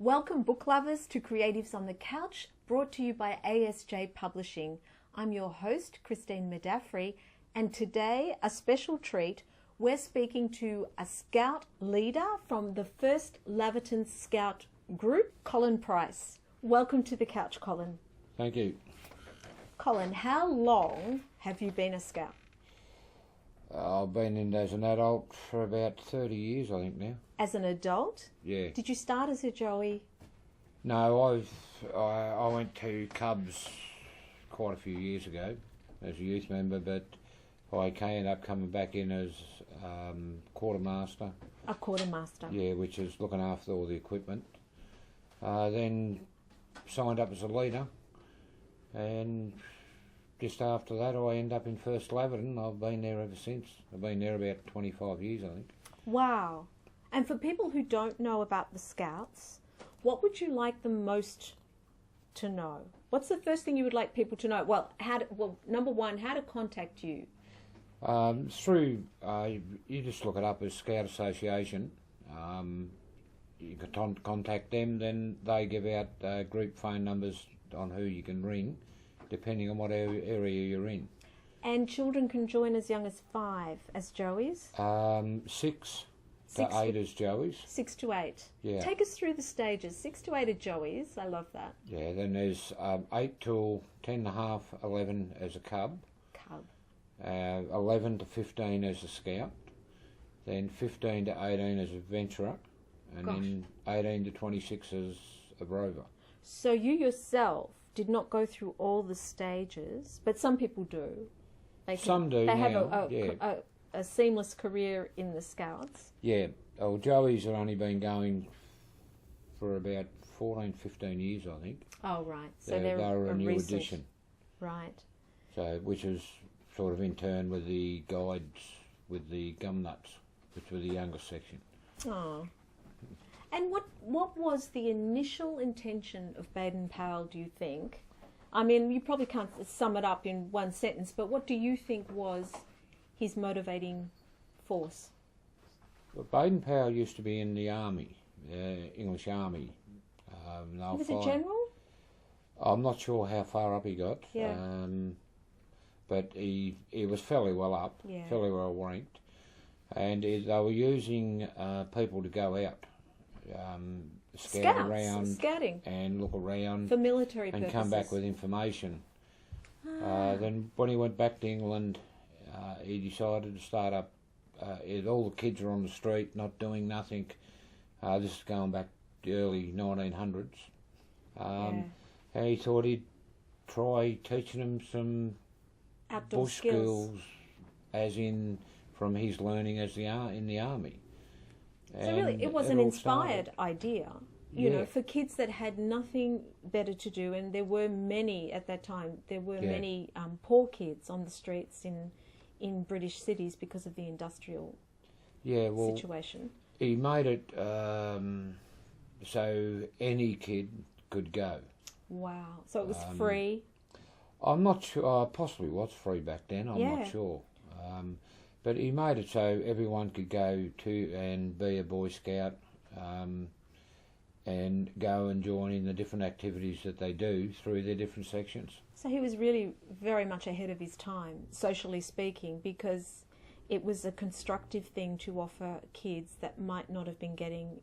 Welcome book lovers to Creatives on the Couch, brought to you by ASJ Publishing. I'm your host, Christine Medafri, and today, a special treat, we're speaking to a Scout leader from the first Laverton Scout group, Colin Price. Welcome to the couch, Colin. Thank you. Colin, how long have you been a Scout? I've been in as an adult for about 30 years, I think, now. As an adult? Yeah. Did you start as a Joey? No, I went to Cubs quite a few years ago as a youth member, but I ended up coming back in as quartermaster. A quartermaster? Yeah, which is looking after all the equipment. Then signed up as a leader, and just after that I ended up in First Laverton. I've been there ever since. I've been there about 25 years, I think. Wow. And for people who don't know about the Scouts, what would you like them most to know? What's the first thing you would like people to know? Well, number one, how to contact you. Through, you just look it up as Scout Association. You can contact them, then they give out group phone numbers on who you can ring, depending on what area you're in. And children can join as young as 5 as Joeys? 6 to 8 as Joeys. 6 to 8. Yeah. Take us through the stages. 6 to 8 are Joeys. I love that. Yeah, then there's 8 till 10 and a half, 11 as a Cub. 11 to 15 as a Scout. Then 15 to 18 as a Venturer. And then 18 to 26 as a Rover. So you yourself did not go through all the stages, but some people do. Some do. They now, have a seamless career in the Scouts. Yeah. Oh, Joey's have only been going for about 14, 15 years, I think. Oh, right. So they're a new addition. Right. So, which is sort of in turn with the guides, with the gum nuts, which were the younger section. Oh. And what was the initial intention of Baden-Powell, do you think? I mean, you probably can't sum it up in one sentence, but what do you think was his motivating force? Well, Baden-Powell used to be in the Army, English Army. He was a general? I'm not sure how far up he got, but he was fairly well up, fairly well ranked, and they were using people to go out. Scouting and look around for military and purposes. Come back with information. Then when he went back to England, he decided to start up. All the kids are on the street, not doing nothing. This is going back to the early 1900s. And he thought he'd try teaching them some outdoor bush skills, as in from his learning as in the army. So really, it was an inspired idea, you know, for kids that had nothing better to do, and there were many at that time. There were many poor kids on the streets in British cities because of the industrial situation. He made it so any kid could go. Wow! So it was free. I'm not sure. Possibly was free back then. I'm not sure. But he made it so everyone could go to and be a Boy Scout and go and join in the different activities that they do through their different sections. So he was really very much ahead of his time, socially speaking, because it was a constructive thing to offer kids that might not have been getting,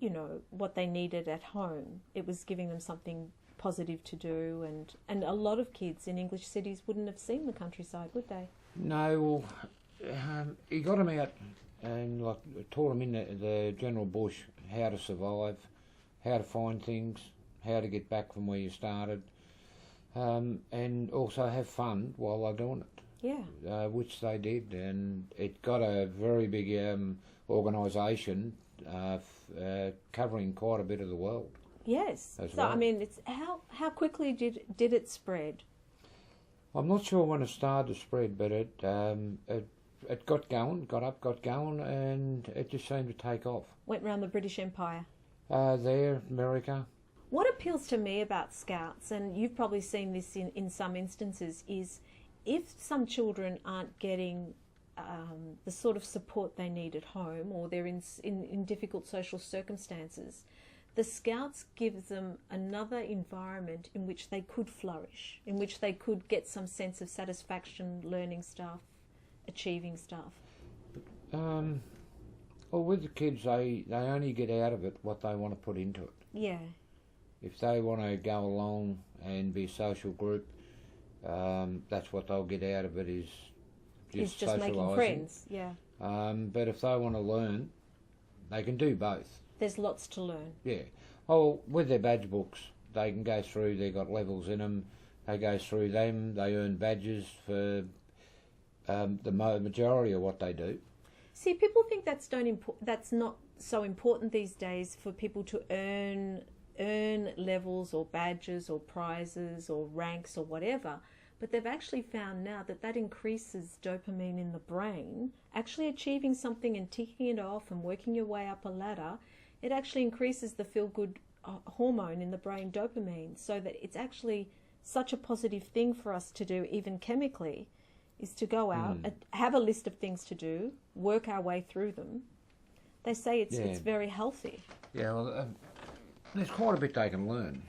you know, what they needed at home. It was giving them something positive to do, and a lot of kids in English cities wouldn't have seen the countryside, would they? No, well, he got them out and taught them in the general bush how to survive, how to find things, how to get back from where you started, and also have fun while they're doing it. Yeah. Which they did, and it got a very big organisation covering quite a bit of the world. Yes. So I mean, it's how quickly did it spread? I'm not sure when it started to spread, but it got going, and it just seemed to take off. Went round the British Empire. America. What appeals to me about Scouts, and you've probably seen this in some instances, is if some children aren't getting the sort of support they need at home, or they're in difficult social circumstances, the Scouts gives them another environment in which they could flourish, in which they could get some sense of satisfaction, learning stuff, achieving stuff. Well, with the kids, they only get out of it what they want to put into it. Yeah. If they want to go along and be a social group, that's what they'll get out of it, is just making socialising. friends, yeah. But if they want to learn, they can do both. There's lots to learn. Yeah. Oh, with their badge books, they can go through, they've got levels in them, they go through them, they earn badges for the majority of what they do. See, people think that's not so important these days, for people to earn levels or badges or prizes or ranks or whatever. But they've actually found now that increases dopamine in the brain. Actually achieving something and ticking it off and working your way up a ladder, it actually increases the feel-good hormone in the brain, dopamine, so that it's actually such a positive thing for us to do, even chemically, is to go out, have a list of things to do, work our way through them. They say it's very healthy. Yeah, well, there's quite a bit they can learn.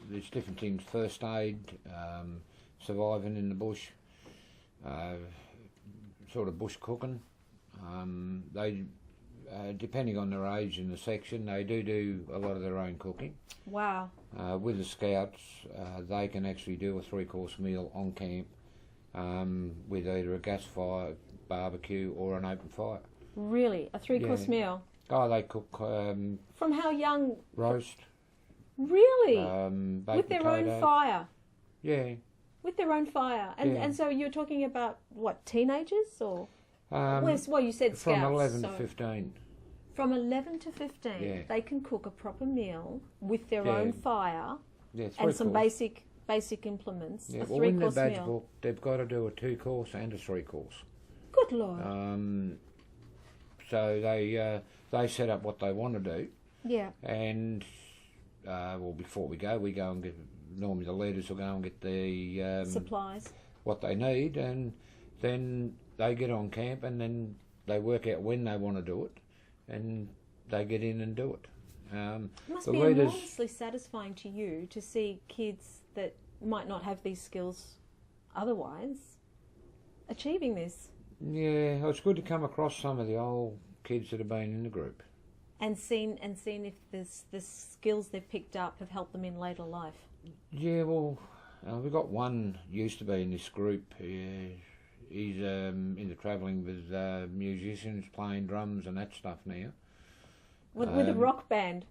There's different things, first aid, surviving in the bush, sort of bush cooking. They, depending on their age in the section, they do a lot of their own cooking. Wow. With the Scouts, they can actually do a 3-course meal on camp with either a gas fire, barbecue, or an open fire. Really? A 3-course meal? Oh, they cook... From how young? Roast. Really? With their potato. own fire? Yeah. With their own fire? And so you're talking about, what, teenagers? Or well, you said Scouts. From 11 to 15. From 11 to 15, they can cook a proper meal with their own fire and some basic implements. Yeah, a 3-course well, in their badge meal. book, they've got to do a 2-course and a 3-course. Good Lord. So they set up what they want to do. Yeah. And well, before we go and get. Normally the leaders will go and get the supplies, what they need, and then they get on camp, and then they work out when they want to do it, and they get in and do it. It must be enormously satisfying to you to see kids that might not have these skills otherwise achieving this. Yeah, well, it's good to come across some of the old kids that have been in the group. And seen if the skills they've picked up have helped them in later life. Yeah, well, we've got one used to be in this group. He's into travelling with musicians, playing drums and that stuff now. With a rock band?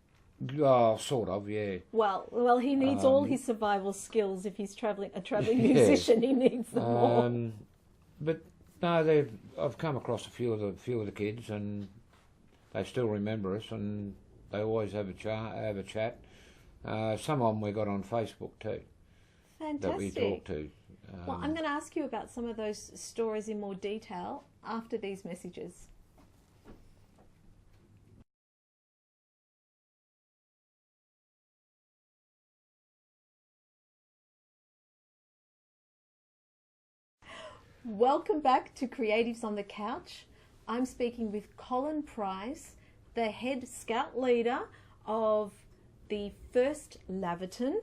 Oh, sort of, yeah. Well, he needs all his survival skills. If he's a travelling musician, he needs them all. But no, I've come across a few of the kids, and they still remember us, and they always have a chat. Some of them we got on Facebook too. Fantastic. That we talk to. Well, I'm going to ask you about some of those stories in more detail after these messages. Welcome back to Creatives on the Couch. I'm speaking with Colin Price, the head scout leader of the first Laverton,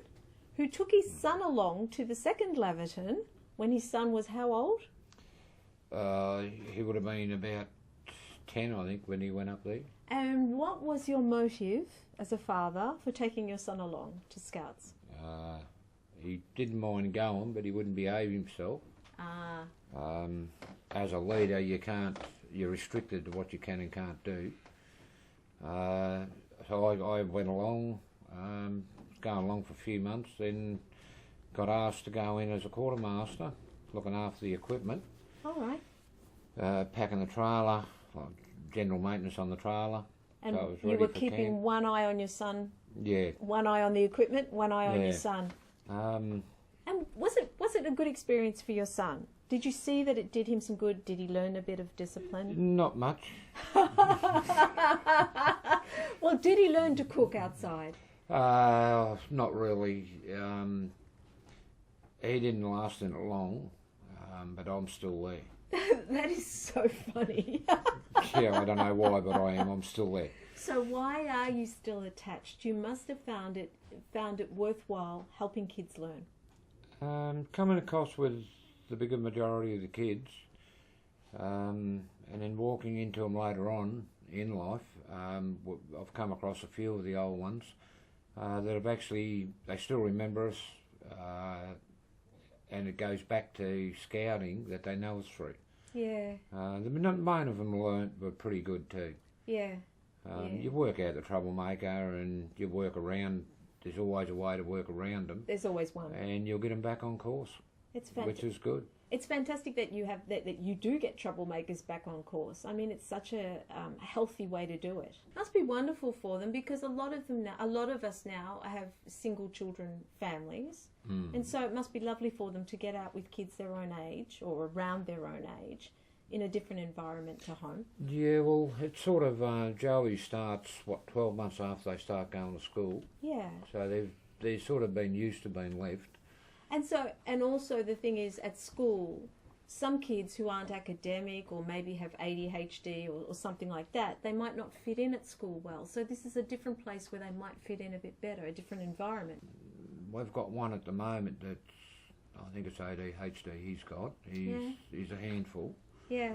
who took his son along to the second Laverton when his son was how old? He would have been about 10, I think, when he went up there. And what was your motive as a father for taking your son along to Scouts? He didn't mind going, but he wouldn't behave himself. As a leader, you're restricted to what you can and can't do. So I went along, going along for a few months, then got asked to go in as a quartermaster, looking after the equipment. All right. Packing the trailer, like general maintenance on the trailer. And so you were keeping one eye on your son? Yeah. One eye on the equipment, one eye on your son? And was it a good experience for your son? Did you see that it did him some good? Did he learn a bit of discipline? Not much. Well, did he learn to cook outside? Not really. He didn't last in it long, but I'm still there. That is so funny. Yeah, I don't know why, but I am. I'm still there. So why are you still attached? You must have found it worthwhile helping kids learn. Coming across with the bigger majority of the kids, and then walking into them later on in life, I've come across a few of the old ones that have actually, they still remember us, and it goes back to scouting that they know us through. Yeah. The main of them were pretty good too. Yeah. You work out the troublemaker and you work around. There's always a way to work around them. There's always one. And you'll get them back on course. It's fantastic. Which is good. It's fantastic that you have that you do get troublemakers back on course. I mean, it's such a healthy way to do it. Must be wonderful for them because a lot of us now have single children families, and so it must be lovely for them to get out with kids their own age or around their own age in a different environment to home. Yeah, well, it's sort of Joey starts 12 months after they start going to school. Yeah. So they've sort of been used to being left. And also the thing is, at school, some kids who aren't academic or maybe have ADHD or something like that, they might not fit in at school well. So this is a different place where they might fit in a bit better, a different environment. We've got one at the moment that I think it's ADHD he's got. He's a handful. Yeah.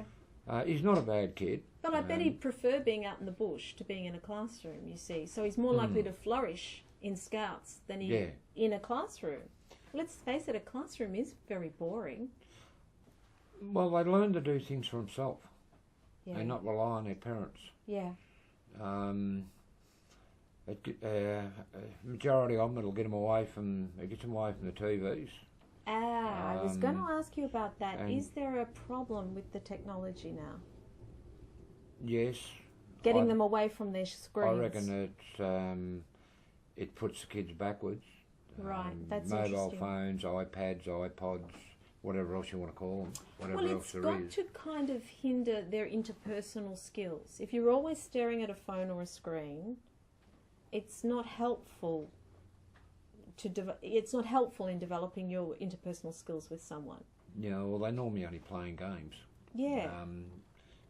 He's not a bad kid. But I bet he'd prefer being out in the bush to being in a classroom, you see. So he's more likely to flourish in Scouts than in a classroom. Let's face it, a classroom is very boring. Well, they learn to do things for themselves. Yeah. They not rely on their parents. Yeah. Majority of them, it gets them away from the TVs. I was going to ask you about that. Is there a problem with the technology now? Yes. Getting them away from their screens. I reckon it puts the kids backwards. Right, that's mobile interesting. phones, iPads, iPods, whatever else you want to call them, whatever else there is. Well, it's got to kind of hinder their interpersonal skills. If you're always staring at a phone or a screen, it's not helpful it's not helpful in developing your interpersonal skills with someone. Yeah, well, they're normally only playing games. Yeah.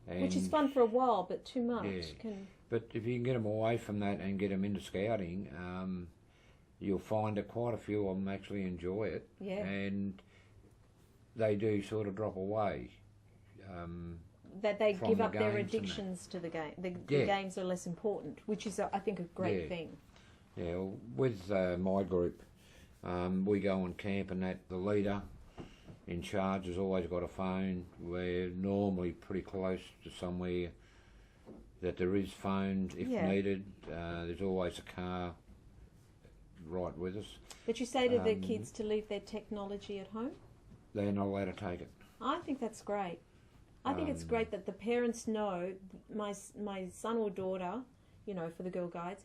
Which is fun for a while, but too much can... But if you can get them away from that and get them into scouting, you'll find that quite a few of them actually enjoy it. Yeah. And they do sort of drop away. That they give up their addictions to the game. The games are less important, which is, I think, a great thing. Yeah, well, with my group, we go on camp and that the leader in charge has always got a phone. We're normally pretty close to somewhere that there is phones if needed. There's always a car right with us. But you say to the kids to leave their technology at home? They're not allowed to take it. I think that's great. I think it's great that the parents know my son or daughter, for the Girl Guides,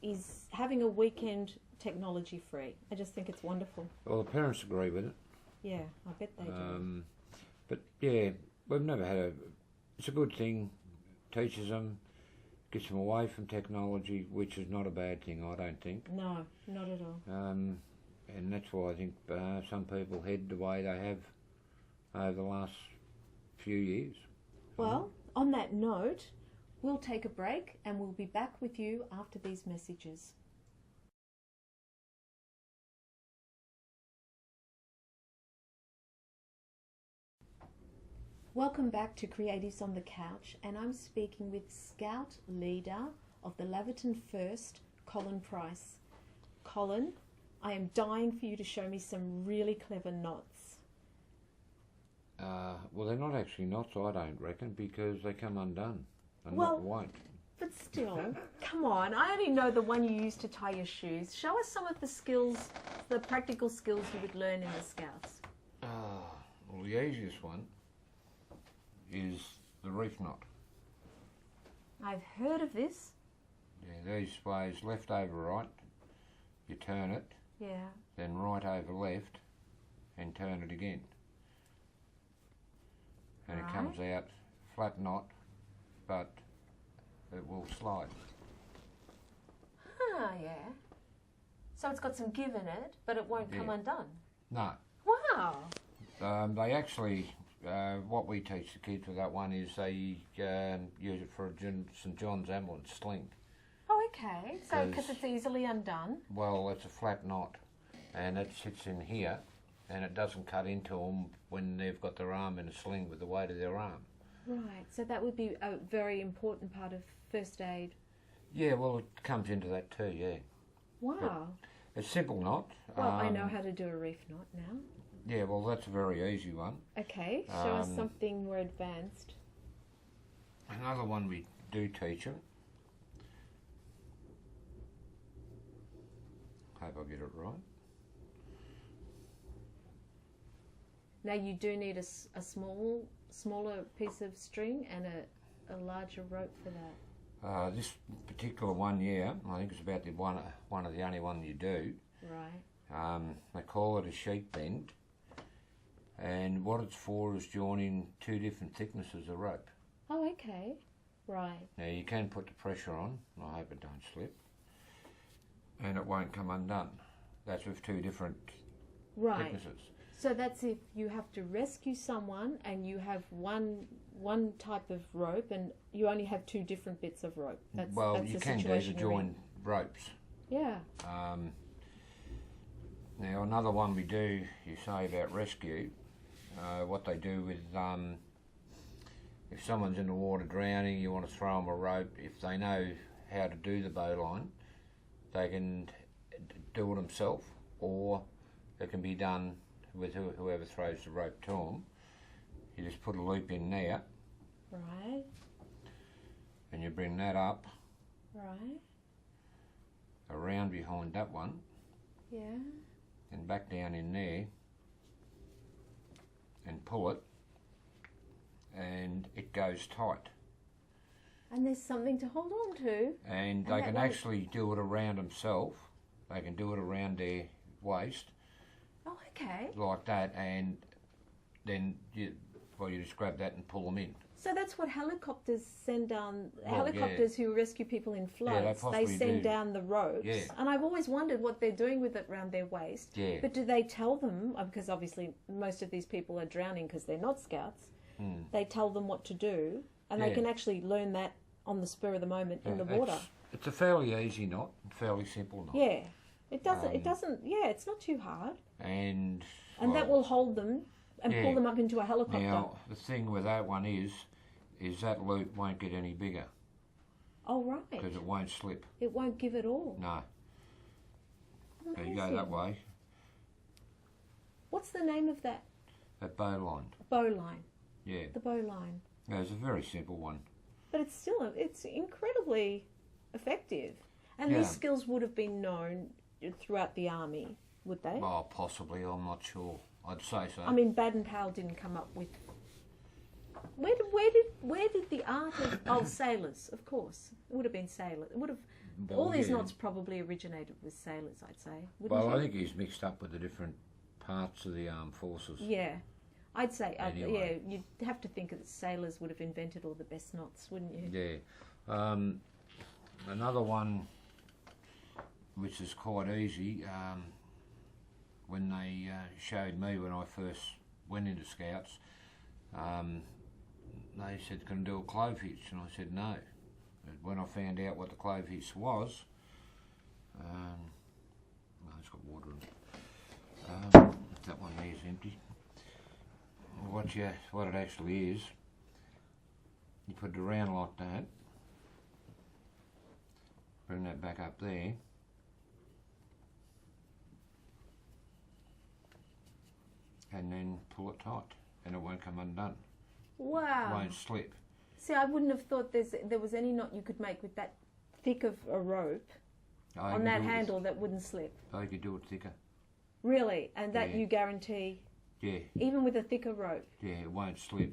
is having a weekend technology free. I just think it's wonderful. Well, the parents agree with it. Yeah, I bet they do. But yeah, we've never had it's a good thing, teaches them, gets them away from technology, which is not a bad thing, I don't think. No, not at all. And that's why I think some people head the way they have over the last few years. Well, on that note, we'll take a break and we'll be back with you after these messages. Welcome back to Creatives on the Couch, and I'm speaking with Scout leader of the Laverton First, Colin Price. Colin, I am dying for you to show me some really clever knots. Well, they're not actually knots, I don't reckon, because they come undone and Well, not white. But still, come on, I only know the one you use to tie your shoes. Show us some of the skills, the practical skills you would learn in the Scouts. Well, the easiest one is the reef knot. I've heard of this. Yeah, these ways left over right, you turn it, then right over left, and turn it again. And it comes out flat knot, but it will slide. Yeah. So it's got some give in it, but it won't come undone. No. Wow. They actually, what we teach the kids with that one is they use it for a St John's ambulance sling. Oh, okay. So because it's easily undone. Well, it's a flat knot, and it sits in here, and it doesn't cut into them when they've got their arm in a sling with the weight of their arm. Right. So that would be a very important part of first aid. Yeah, well, it comes into that too. Yeah. Wow. But it's simple knot. Well, I know how to do a reef knot now. Yeah, well, that's a very easy one. Okay, show us something more advanced. Another one we do teach them. Hope I get it right. Now you do need a smaller piece of string and a larger rope for that. This particular one, yeah, I think it's about the one of the only one you do. Right. They call it a sheep bend, and what it's for is joining two different thicknesses of rope. Oh, okay. Right. Now you can put the pressure on, I hope it don't slip, and it won't come undone. That's with two different thicknesses. So that's if you have to rescue someone and you have one type of rope and you only have two different bits of rope. That's you can do to join ropes. Yeah. Now another one we do, you say about rescue, what they do with, if someone's in the water drowning, you want to throw them a rope, if they know how to do the bowline, they can do it themselves, or it can be done with whoever throws the rope to them. You just put a loop in there. Right. And you bring that up. Right. Around behind that one. Yeah. And back down in there. And pull it. And it goes tight. And there's something to hold on to. And they can actually do it around themselves. They can do it around their waist. Oh, okay. Like that, and then you just grab that and pull them in. So that's what helicopters send down. Helicopters who rescue people in floods, they send down the ropes. Yeah. And I've always wondered what they're doing with it around their waist. Yeah. But do they tell them, because obviously most of these people are drowning because they're not scouts, they tell them what to do, and they can actually learn that on the spur of the moment in the water. It's a fairly easy knot, fairly simple knot. Yeah. It doesn't, it's not too hard. And that will hold them and pull them up into a helicopter. Now, the thing with that one is that loop won't get any bigger. Oh, right. Because it won't slip. It won't give it all. No. So Amazing. you go that way. What's the name of that? That bowline. Bowline. Yeah. The bowline. Yeah, it's a very simple one. But it's incredibly effective. And these skills would have been known throughout the army, would they? Oh, possibly. I'm not sure. I'd say so. I mean, Baden-Powell didn't come up with. Where did the art of sailors? Of course, it would have been sailors. It would have. All these knots probably originated with sailors, I'd say. Well, I think he's mixed up with the different parts of the armed forces. Yeah, I'd say. Anyway. Yeah, you'd have to think that sailors would have invented all the best knots, wouldn't you? Yeah. Another one, which is quite easy, when they showed me when I first went into Scouts, they said, can I do a clove hitch? And I said no. But when I found out what the clove hitch was, it's got water in it. That one there is empty. What it actually is, you put it around like that, bring that back up there, and then pull it tight, and it won't come undone. Wow. It won't slip. See, I wouldn't have thought there was any knot you could make with that thick of a rope on that handle that wouldn't slip. I could do it thicker. Really? And that you guarantee? Yeah. Even with a thicker rope? Yeah, it won't slip.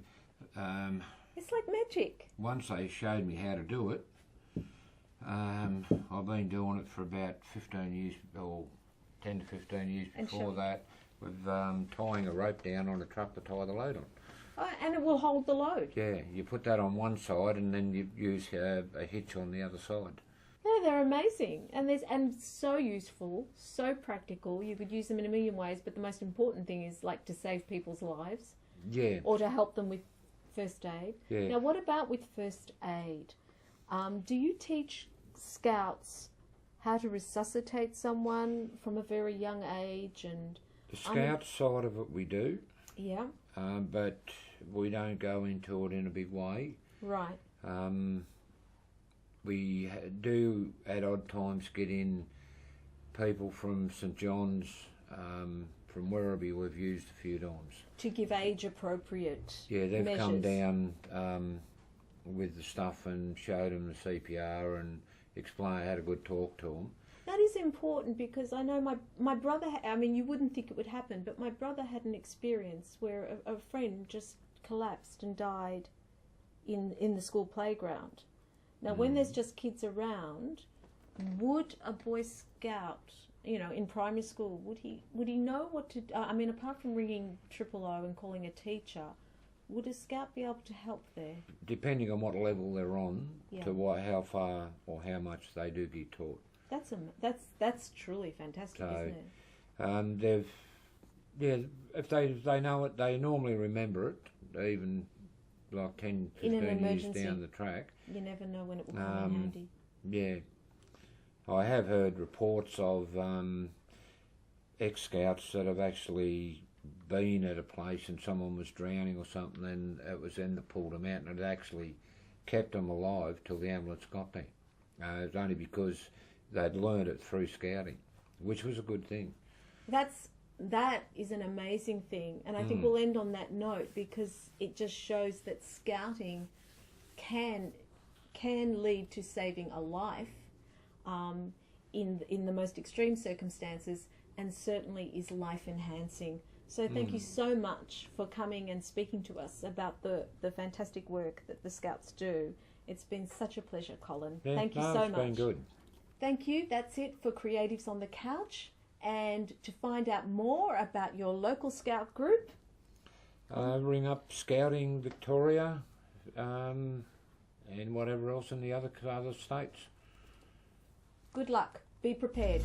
It's like magic. Once they showed me how to do it, I've been doing it for about 15 years, or 10 to 15 years before that, with tying a rope down on a truck to tie the load on. Oh, and it will hold the load. Yeah, you put that on one side and then you use a hitch on the other side. Yeah, they're amazing, and so useful, so practical. You could use them in a million ways, but the most important thing is like to save people's lives. Yeah. or to help them with first aid. Yeah. Now, what about with first aid? Do you teach Scouts how to resuscitate someone from a very young age? And The Scout side of it we do, yeah, but we don't go into it in a big way. right. We do at odd times get in people from St John's, from Werribee we've used a few times. To give age appropriate Yeah, they've measures. come down with the stuff and showed them the CPR and explained how to good talk to them. That is important because I know my brother, I mean, you wouldn't think it would happen, but my brother had an experience where a friend just collapsed and died in the school playground. Now, when there's just kids around, would a Boy Scout, you know, in primary school, would he know what to? I mean, apart from ringing 000 and calling a teacher, would a Scout be able to help there? Depending on what level they're on, Yeah. to how far or how much they do get taught. That's truly fantastic, So, isn't it? if they know it, they normally remember it, even like 10, In an 15 years emergency. down the track. You never know when it will come in handy. Yeah, I have heard reports of ex-Scouts that have actually been at a place and someone was drowning or something, and it was them that pulled them out, and it actually kept them alive till the ambulance got there. It's only because they'd learned it through scouting, which was a good thing. That is an amazing thing, and I think we'll end on that note because it just shows that scouting can lead to saving a life in the most extreme circumstances, and certainly is life enhancing. So thank you so much for coming and speaking to us about the fantastic work that the Scouts do. It's been such a pleasure, Colin. Yeah, Thank you so much. It's been good. Thank you. That's it for Creatives on the Couch. And to find out more about your local Scout group, Ring up Scouting Victoria and whatever else in the other states. good luck. Be prepared.